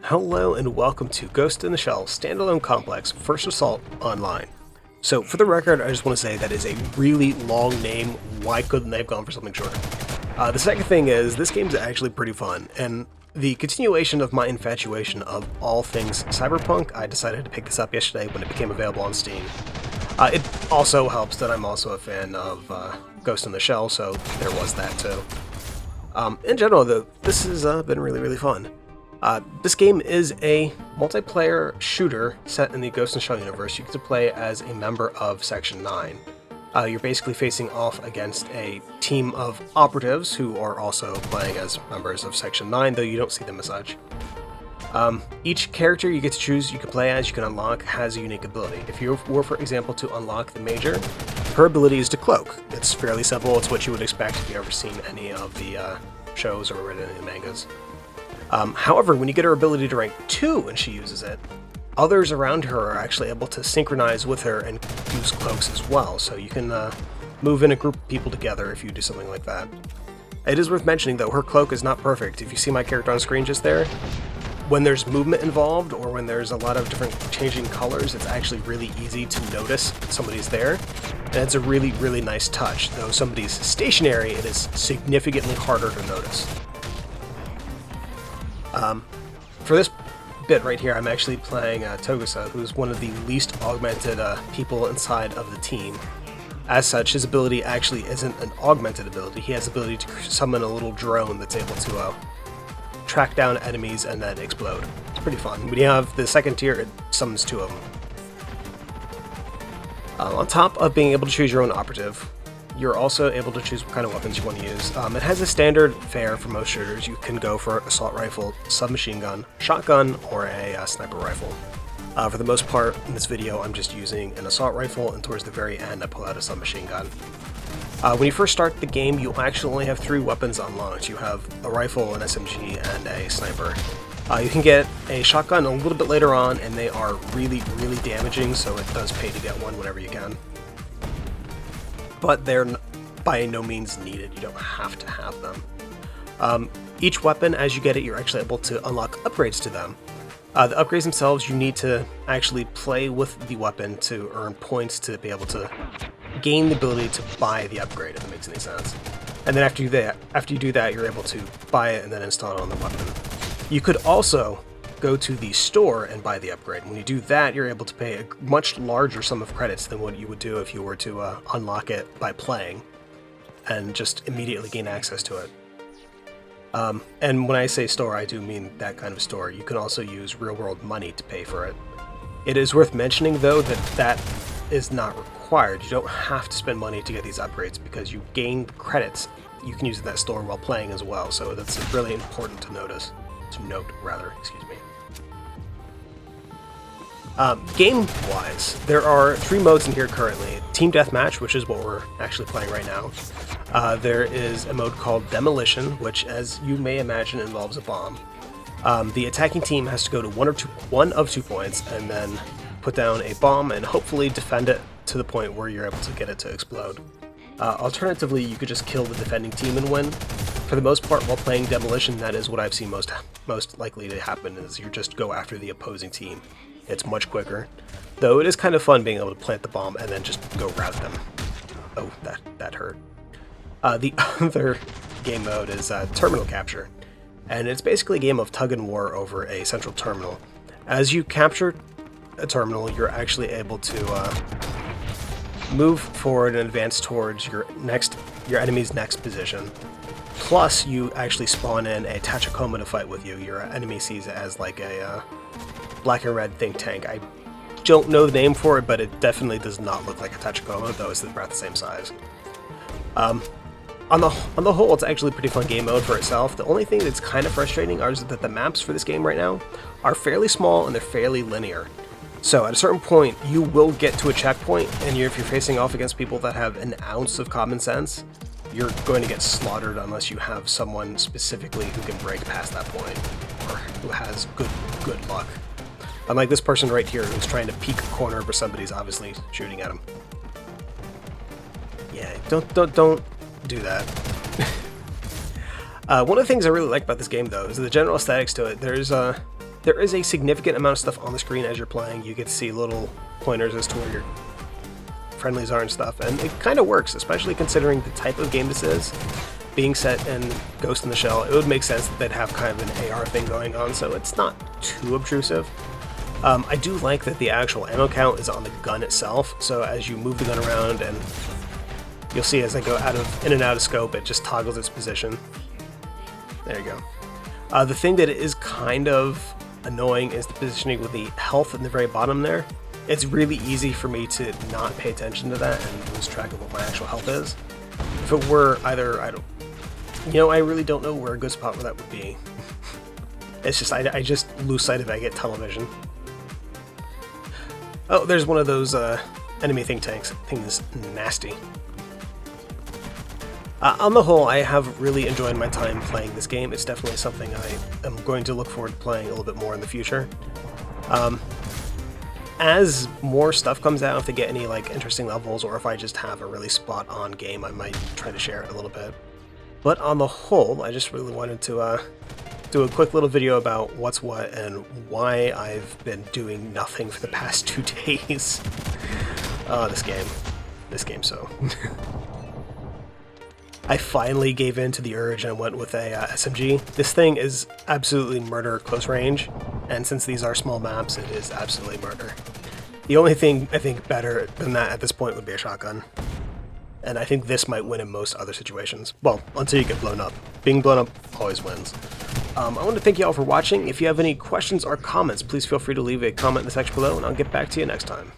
Hello and welcome to Ghost in the Shell Standalone Complex First Assault Online. So for the record, I just want to say that is a really long name. Why couldn't they have gone for something shorter? The second thing is, this game's actually pretty fun, and the continuation of my infatuation of all things cyberpunk, I decided to pick this up yesterday when it became available on Steam. It also helps that I'm also a fan of Ghost in the Shell, so there was that too. In general though, this has been really fun. This game is a multiplayer shooter set in the Ghost in the Shell universe. You get to play as a member of Section 9. You're basically facing off against a team of operatives who are also playing as members of Section 9, though you don't see them as such. Each character you get to choose, you can play as, you can unlock, has a unique ability. If you were, for example, to unlock the Major, her ability is to cloak. It's fairly simple, it's what you would expect if you've ever seen any of the shows or read any of the mangas. However, when you get her ability to rank 2 and she uses it, others around her are actually able to synchronize with her and use cloaks as well, so you can move in a group of people together if you do something like that. It is worth mentioning, though, her cloak is not perfect. If you see my character on screen just there, when there's movement involved or when there's a lot of different changing colors, it's actually really easy to notice somebody's there, and it's a really nice touch. Though somebody's stationary, it is significantly harder to notice. For this bit right here, I'm actually playing Togusa, who's one of the least augmented people inside of the team. As such, his ability actually isn't an augmented ability. He has the ability to summon a little drone that's able to track down enemies and then explode. It's pretty fun. When you have the second tier, it summons 2 of them. On top of being able to choose your own operative, you're also able to choose what kind of weapons you want to use. It has a standard fare for most shooters. You can go for assault rifle, submachine gun, shotgun, or a sniper rifle. For the most part, in this video, I'm just using an assault rifle, and towards the very end, I pull out a submachine gun. When you first start the game, you actually only have 3 weapons unlocked. You have a rifle, an SMG, and a sniper. You can get a shotgun a little bit later on, and they are really damaging, so it does pay to get one whenever you can. But they're by no means needed. You don't have to have them. Each weapon, as you get it, you're actually able to unlock upgrades to them. The upgrades themselves, you need to actually play with the weapon to earn points to be able to gain the ability to buy the upgrade, if that makes any sense. And then after you do that, you're able to buy it and then install it on the weapon. You could also go to the store and buy the upgrade. When you do that, you're able to pay a much larger sum of credits than what you would do if you were to unlock it by playing and just immediately gain access to it. And when I say store, I do mean that kind of store. You can also use real-world money to pay for it. It is worth mentioning, though, that that is not required. You don't have to spend money to get these upgrades because you gain credits you can use in that store while playing as well, so that's really important to note, excuse me. Game-wise, there are 3 modes in here currently. Team Deathmatch, which is what we're actually playing right now. There is a mode called Demolition, which, as you may imagine, involves a bomb. The attacking team has to go to one of 2 points and then put down a bomb and hopefully defend it to the point where you're able to get it to explode. Alternatively, you could just kill the defending team and win. For the most part, while playing Demolition, that is what I've seen most likely to happen, is you just go after the opposing team. It's much quicker, though it is kind of fun being able to plant the bomb and then just go rout them. Oh, that hurt. The other game mode is Terminal Capture, and it's basically a game of tug and war over a central terminal. As you capture a terminal, you're actually able to move forward and advance towards your enemy's next position. Plus, you actually spawn in a Tachikoma to fight with you. Your enemy sees it as like a black and red think tank. I don't know the name for it, but it definitely does not look like a Tachikoma, though it's about the same size. On the whole, it's actually a pretty fun game mode for itself. The only thing that's kind of frustrating is that the maps for this game right now are fairly small and they're fairly linear. So at a certain point, you will get to a checkpoint, and if you're facing off against people that have an ounce of common sense, you're going to get slaughtered unless you have someone specifically who can break past that point, or who has good luck. Unlike this person right here who's trying to peek a corner where somebody's obviously shooting at him. Yeah, don't do that. One of the things I really like about this game, though, is the general aesthetics to it. There's There is a significant amount of stuff on the screen as you're playing. You get to see little pointers as to where your friendlies are and stuff, and it kind of works, especially considering the type of game this is. Being set in Ghost in the Shell, it would make sense that they'd have kind of an AR thing going on, so it's not too obtrusive. I do like that the actual ammo count is on the gun itself, so as you move the gun around, and you'll see as I go in and out of scope, it just toggles its position. There you go. The thing that is kind of annoying is the positioning with the health in the very bottom there. It's really easy for me to not pay attention to that and lose track of what my actual health is. If it were either, I really don't know where a good spot where that would be. It's just, I just lose sight of it. I get television. Oh, there's one of those enemy think tanks. Thing's nasty. On the whole, I have really enjoyed my time playing this game. It's definitely something I am going to look forward to playing a little bit more in the future. As more stuff comes out, if they get any like interesting levels, or if I just have a really spot-on game, I might try to share it a little bit. But on the whole, I just really wanted to do a quick little video about what's what and why I've been doing nothing for the past 2 days. This game, so... I finally gave in to the urge and went with a SMG. This thing is absolutely murder close range, and since these are small maps, it is absolutely murder. The only thing I think better than that at this point would be a shotgun. And I think this might win in most other situations. Well, until you get blown up. Being blown up always wins. I want to thank you all for watching. If you have any questions or comments, please feel free to leave a comment in the section below, and I'll get back to you next time.